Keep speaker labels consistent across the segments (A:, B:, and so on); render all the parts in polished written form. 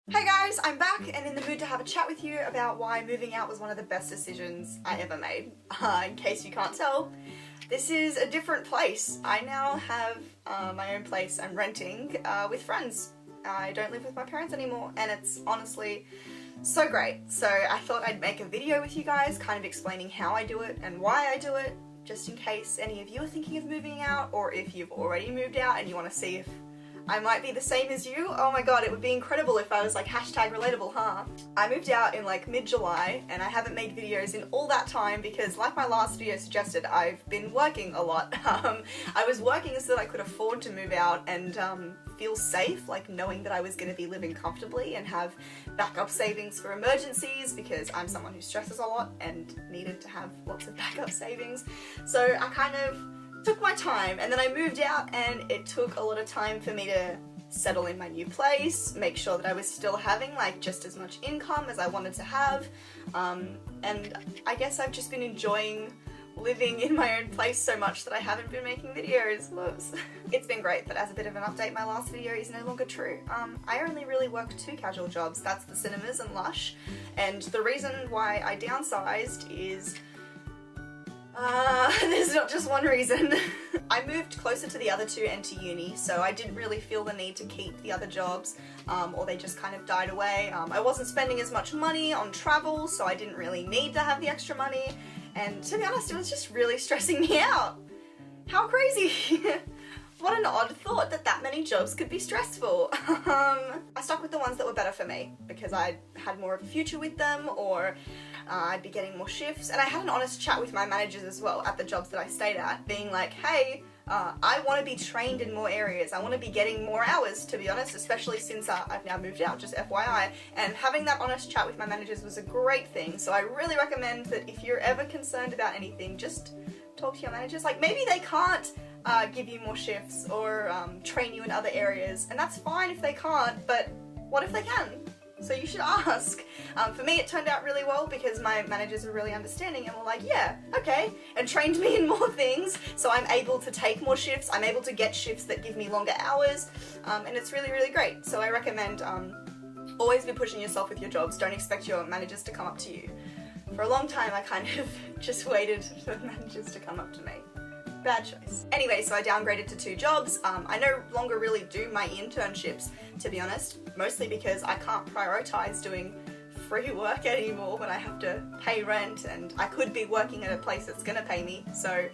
A: Hey guys, I'm back and in the mood to have a chat with you about why moving out was one of the best decisions I ever made. In case you can't tell, this is a different place. I now have my own place I'm renting with friends. I don't live with my parents anymore and it's honestly so great. So I thought I'd make a video with you guys kind of explaining how I do it and why I do it, just in case any of you are thinking of moving out or if you've already moved out and you want to see if I might be the same as you. Oh my god, it would be incredible if I was like #relatable, huh? I moved out in like mid-July and I haven't made videos in all that time because, like my last video suggested, I've been working a lot. I was working so that I could afford to move out and feel safe, like knowing that I was going to be living comfortably and have backup savings for emergencies because I'm someone who stresses a lot and needed to have lots of backup savings. So I kind of took my time and then I moved out and it took a lot of time for me to settle in my new place, make sure that I was still having like just as much income as I wanted to have, and I guess I've just been enjoying living in my own place so much that I haven't been making videos. Whoops. It's been great, but as a bit of an update, my last video is no longer true. I only really work 2 casual jobs, that's the cinemas and Lush, and the reason why I downsized is there's not just one reason. I moved closer to the other 2 and to uni, so I didn't really feel the need to keep the other jobs, or they just kind of died away. I wasn't spending as much money on travel, so I didn't really need to have the extra money, and to be honest, it was just really stressing me out. How crazy! What an odd thought that that many jobs could be stressful. I stuck with the ones that were better for me because I had more of a future with them, or I'd be getting more shifts, and I had an honest chat with my managers as well at the jobs that I stayed at, being like, hey, I want to be trained in more areas, I want to be getting more hours, to be honest, especially since I've now moved out, just FYI, and having that honest chat with my managers was a great thing. So I really recommend that if you're ever concerned about anything, just talk to your managers. Like, maybe they can't give you more shifts or train you in other areas, and that's fine if they can't, but what if they can? So you should ask. For me it turned out really well because my managers were really understanding and were like, yeah, okay, and trained me in more things, so I'm able to take more shifts, I'm able to get shifts that give me longer hours, and it's really, really great. So I recommend always be pushing yourself with your jobs. Don't expect your managers to come up to you. For a long time I kind of just waited for managers to come up to me. Bad choice. Anyway, so I downgraded to 2 jobs. I no longer really do my internships, to be honest, mostly because I can't prioritize doing free work anymore when I have to pay rent, and I could be working at a place that's gonna pay me. So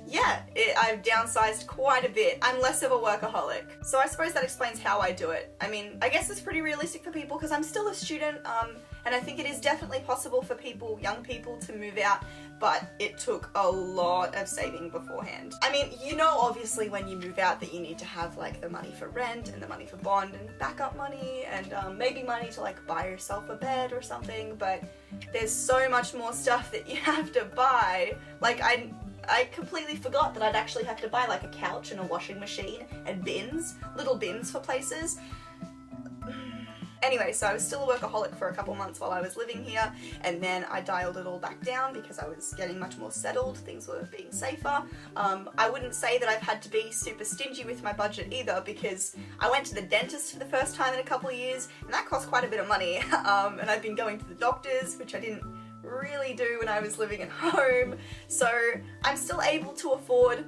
A: yeah, I've downsized quite a bit. I'm less of a workaholic. So I suppose that explains how I do it. I mean, I guess it's pretty realistic for people because I'm still a student, and I think it is definitely possible for people, young people, to move out, but it took a lot of saving beforehand. I mean, you know obviously when you move out that you need to have like the money for rent and the money for bond and backup money and maybe money to like buy yourself a bed or something, but there's so much more stuff that you have to buy. Like I completely forgot that I'd actually have to buy like a couch and a washing machine and bins, little bins for places. Anyway, so I was still a workaholic for a couple months while I was living here, and then I dialed it all back down because I was getting much more settled, things were being safer. I wouldn't say that I've had to be super stingy with my budget either because I went to the dentist for the first time in a couple of years, and that cost quite a bit of money, and I've been going to the doctors, which I didn't really do when I was living at home, so I'm still able to afford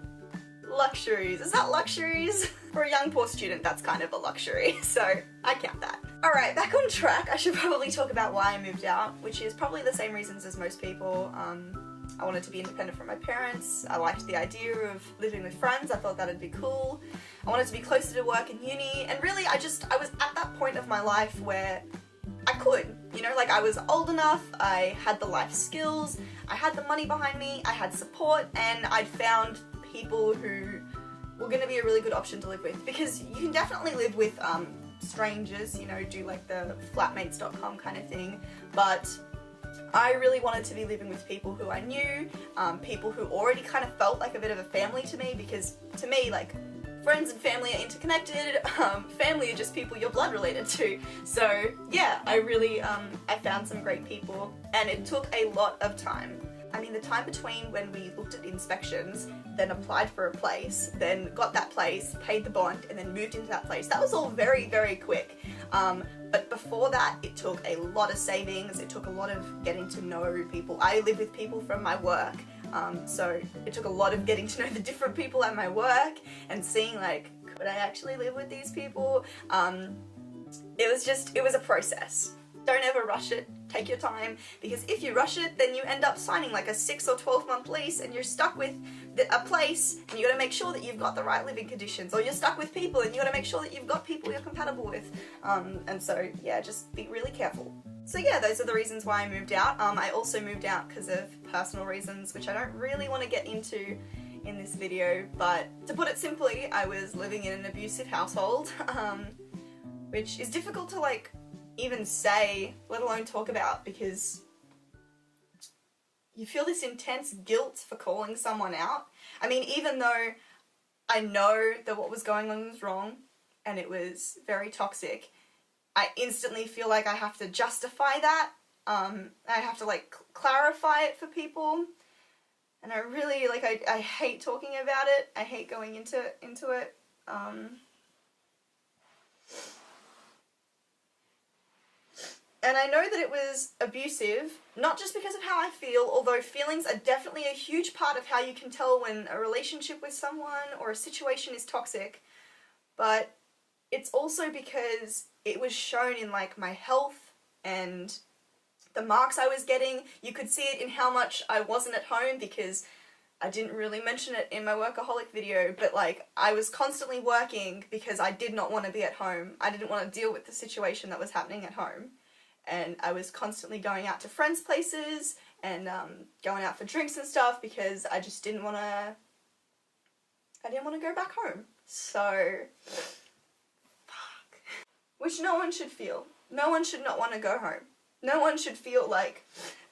A: luxuries. Is that luxuries? For a young poor student, that's kind of a luxury, so I count that. Alright, back on track. I should probably talk about why I moved out, which is probably the same reasons as most people. I wanted to be independent from my parents, I liked the idea of living with friends, I thought that'd be cool. I wanted to be closer to work and uni, and really I was at that point of my life where I could, you know, like I was old enough, I had the life skills, I had the money behind me, I had support, and I'd found people who were going to be a really good option to live with, because you can definitely live with strangers, you know, do like the flatmates.com kind of thing, but I really wanted to be living with people who I knew, people who already kind of felt like a bit of a family to me, because to me, like, friends and family are interconnected, family are just people you're blood related to. So yeah, I really, I found some great people, and it took a lot of time. I mean, the time between when we looked at inspections then applied for a place, then got that place, paid the bond, and then moved into that place. That was all very, very quick. But before that, it took a lot of savings, it took a lot of getting to know people. I live with people from my work, so it took a lot of getting to know the different people at my work and seeing like, could I actually live with these people? It was a process. Don't ever rush it, take your time, because if you rush it, then you end up signing like a 6 or 12 month lease and you're stuck with a place and you gotta make sure that you've got the right living conditions, or you're stuck with people and you gotta make sure that you've got people you're compatible with. And so yeah, just be really careful. So yeah, those are the reasons why I moved out. I also moved out because of personal reasons, which I don't really want to get into in this video, but to put it simply, I was living in an abusive household, which is difficult to like even say, let alone talk about, because you feel this intense guilt for calling someone out. I mean, even though I know that what was going on was wrong and it was very toxic, I instantly feel like I have to justify that. I have to like clarify it for people. And I really, like, I hate talking about it. I hate going into it. And I know that it was abusive, not just because of how I feel, although feelings are definitely a huge part of how you can tell when a relationship with someone or a situation is toxic, but it's also because it was shown in like my health and the marks I was getting. You could see it in how much I wasn't at home, because I didn't really mention it in my workaholic video, but like I was constantly working because I did not want to be at home. I didn't want to deal with the situation that was happening at home. And I was constantly going out to friends' places and going out for drinks and stuff because I just didn't want to go back home. So, fuck. Which no one should feel. No one should not want to go home. No one should feel like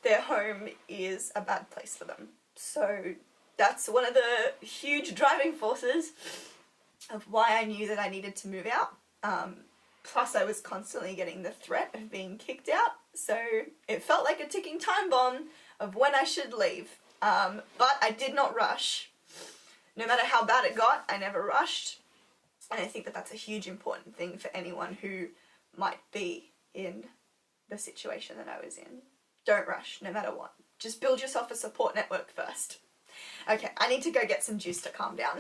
A: their home is a bad place for them. So that's one of the huge driving forces of why I knew that I needed to move out. Plus I was constantly getting the threat of being kicked out, so it felt like a ticking time bomb of when I should leave. But I did not rush. No matter how bad it got, I never rushed. And I think that that's a huge important thing for anyone who might be in the situation that I was in. Don't rush, no matter what. Just build yourself a support network first. Okay, I need to go get some juice to calm down.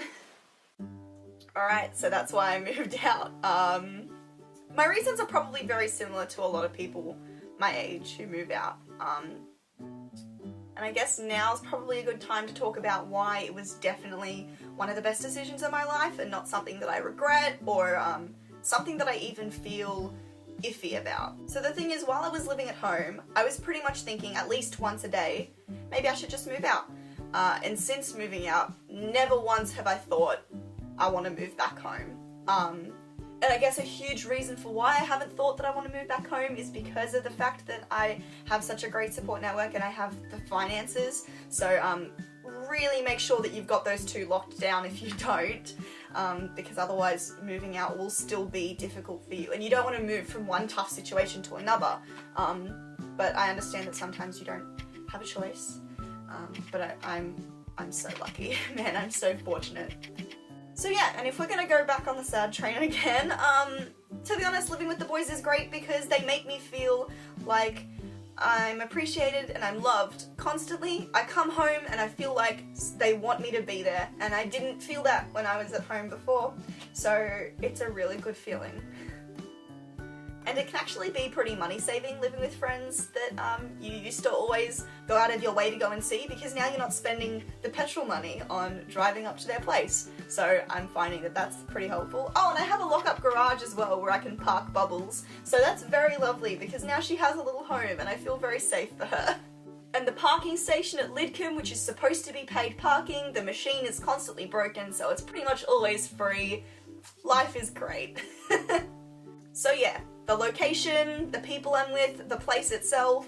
A: Alright, so that's why I moved out. My reasons are probably very similar to a lot of people my age who move out. And I guess now's probably a good time to talk about why it was definitely one of the best decisions of my life and not something that I regret or something that I even feel iffy about. So the thing is, while I was living at home, I was pretty much thinking at least once a day, maybe I should just move out. And since moving out, never once have I thought I want to move back home. And I guess a huge reason for why I haven't thought that I want to move back home is because of the fact that I have such a great support network and I have the finances. So really make sure that you've got those two locked down if you don't, because otherwise moving out will still be difficult for you. And you don't want to move from one tough situation to another. But I understand that sometimes you don't have a choice. But I'm so lucky, man, I'm so fortunate. So yeah, and if we're gonna go back on the sad train again, to be honest, living with the boys is great because they make me feel like I'm appreciated and I'm loved constantly. I come home and I feel like they want me to be there, and I didn't feel that when I was at home before, so it's a really good feeling. And it can actually be pretty money saving living with friends that you used to always go out of your way to go and see, because now you're not spending the petrol money on driving up to their place. So I'm finding that that's pretty helpful. Oh, and I have a lock-up garage as well where I can park Bubbles. So that's very lovely because now she has a little home and I feel very safe for her. And the parking station at Lidcombe, which is supposed to be paid parking, the machine is constantly broken, so it's pretty much always free. Life is great. So yeah. The location, the people I'm with, the place itself,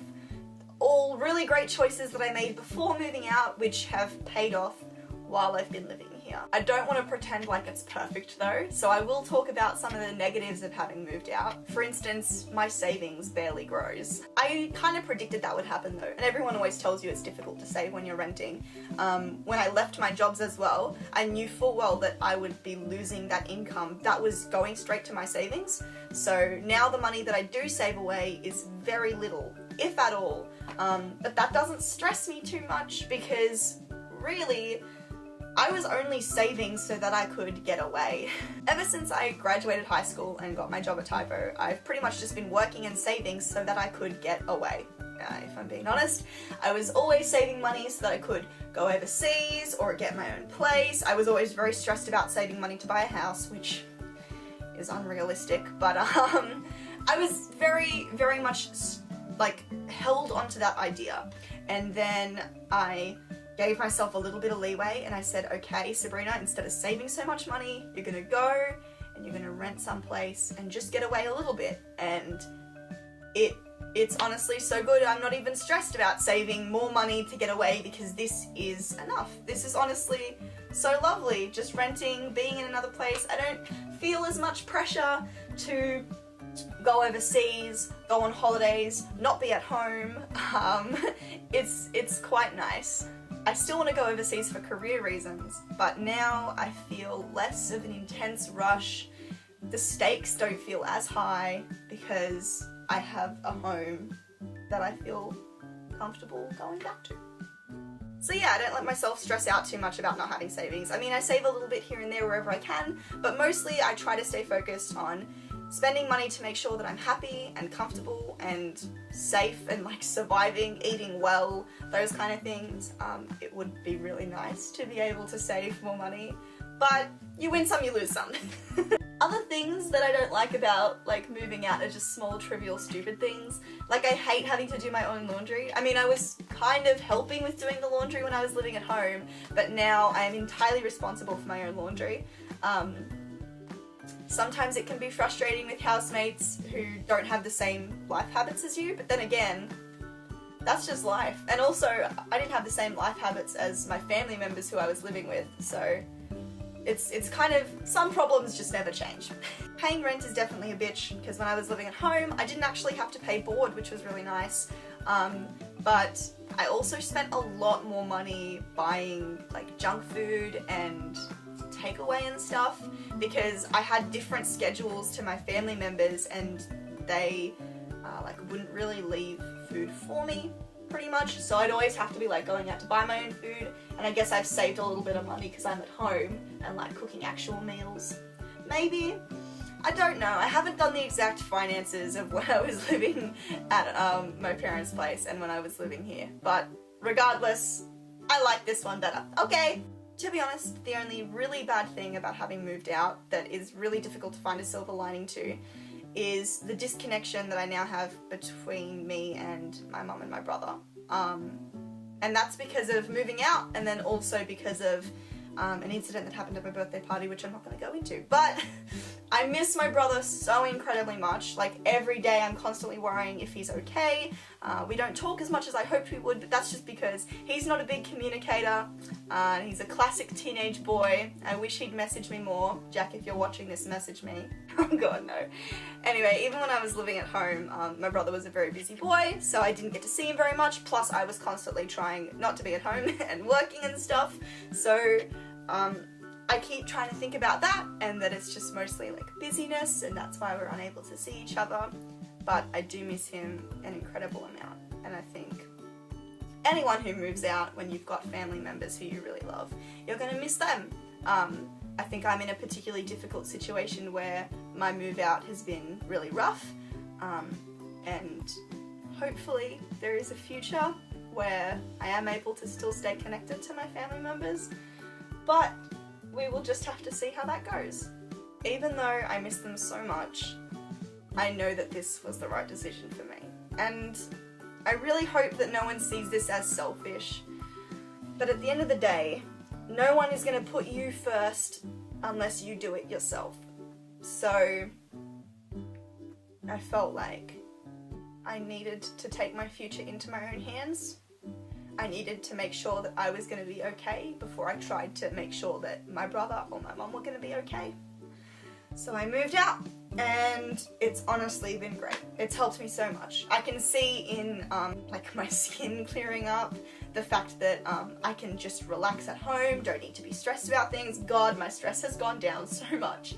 A: all really great choices that I made before moving out, which have paid off while I've been living here. here. I don't want to pretend like it's perfect though, so I will talk about some of the negatives of having moved out. For instance, my savings barely grows. I kind of predicted that would happen though, and everyone always tells you it's difficult to save when you're renting. When I left my jobs as well, I knew full well that I would be losing that income that was going straight to my savings. So now the money that I do save away is very little, if at all. But that doesn't stress me too much because really, I was only saving so that I could get away. Ever since I graduated high school and got my job at Typo, I've pretty much just been working and saving so that I could get away. If I'm being honest, I was always saving money so that I could go overseas or get my own place. I was always very stressed about saving money to buy a house, which is unrealistic, but I was very, very much like held onto that idea. And then I gave myself a little bit of leeway and I said, okay, Sabrina, instead of saving so much money, you're gonna go and you're gonna rent someplace and just get away a little bit. And it's honestly so good. I'm not even stressed about saving more money to get away because this is enough. This is honestly so lovely. Just renting, being in another place. I don't feel as much pressure to go overseas, go on holidays, not be at home. It's quite nice. I still want to go overseas for career reasons, but now I feel less of an intense rush. The stakes don't feel as high because I have a home that I feel comfortable going back to. So yeah, I don't let myself stress out too much about not having savings. I mean, I save a little bit here and there wherever I can, but mostly I try to stay focused on spending money to make sure that I'm happy and comfortable and safe and like surviving, eating well, those kind of things. It would be really nice to be able to save more money, but you win some, you lose some. Other things that I don't like about like moving out are just small, trivial, stupid things. Like I hate having to do my own laundry. I mean, I was kind of helping with doing the laundry when I was living at home, but now I am entirely responsible for my own laundry. Sometimes it can be frustrating with housemates who don't have the same life habits as you, but then again, that's just life. And also, I didn't have the same life habits as my family members who I was living with, so it's kind of, some problems just never change. Paying rent is definitely a bitch, because when I was living at home, I didn't actually have to pay board, which was really nice, but I also spent a lot more money buying like junk food and takeaway and stuff because I had different schedules to my family members and they like wouldn't really leave food for me pretty much, so I'd always have to be like going out to buy my own food, and I guess I've saved a little bit of money because I'm at home and like cooking actual meals. Maybe. I don't know. I haven't done the exact finances of when I was living at my parents' place and when I was living here, but regardless, I like this one better. Okay. To be honest, the only really bad thing about having moved out that is really difficult to find a silver lining to is the disconnection that I now have between me and my mum and my brother. And that's because of moving out, and then also because of an incident that happened at my birthday party, which I'm not going to go into. But I miss my brother so incredibly much. Like every day I'm constantly worrying if he's okay. We don't talk as much as I hoped we would, but that's just because he's not a big communicator. He's a classic teenage boy. I wish he'd message me more. Jack, if you're watching this, message me. Oh god, no. Anyway, even when I was living at home, my brother was a very busy boy, so I didn't get to see him very much. Plus I was constantly trying not to be at home and working and stuff. So I keep trying to think about that, and that it's just mostly like busyness, and that's why we're unable to see each other. But I do miss him an incredible amount, and I think anyone who moves out when you've got family members who you really love, you're gonna miss them. I think I'm in a particularly difficult situation where my move out has been really rough, and hopefully there is a future where I am able to still stay connected to my family members, but we will just have to see how that goes. Even though I miss them so much, I know that this was the right decision for me. And I really hope that no one sees this as selfish, but at the end of the day, no one is going to put you first unless you do it yourself. So I felt like I needed to take my future into my own hands. I needed to make sure that I was going to be okay before I tried to make sure that my brother or my mum were going to be okay. So I moved out, and it's honestly been great. It's helped me so much. I can see in like my skin clearing up, the fact that I can just relax at home, don't need to be stressed about things. God, my stress has gone down so much.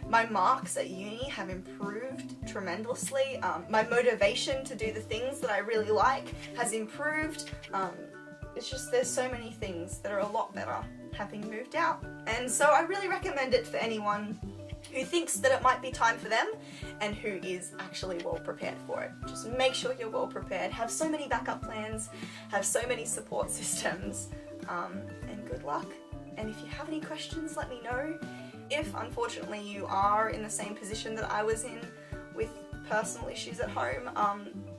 A: My marks at uni have improved tremendously. My motivation to do the things that I really like has improved. It's just, there's so many things that are a lot better having moved out. And so I really recommend it for anyone who thinks that it might be time for them and who is actually well prepared for it. Just make sure you're well prepared, have so many backup plans, have so many support systems, and good luck. And if you have any questions, let me know. If unfortunately you are in the same position that I was in with personal issues at home,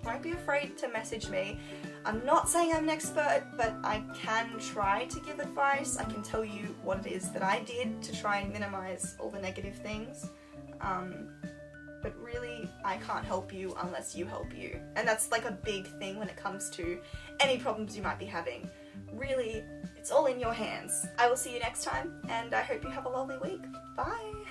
A: don't be afraid to message me. I'm not saying I'm an expert, but I can try to give advice. I can tell you what it is that I did to try and minimize all the negative things. But really, I can't help you unless you help you. And that's like a big thing when it comes to any problems you might be having. Really, it's all in your hands. I will see you next time, and I hope you have a lovely week. Bye!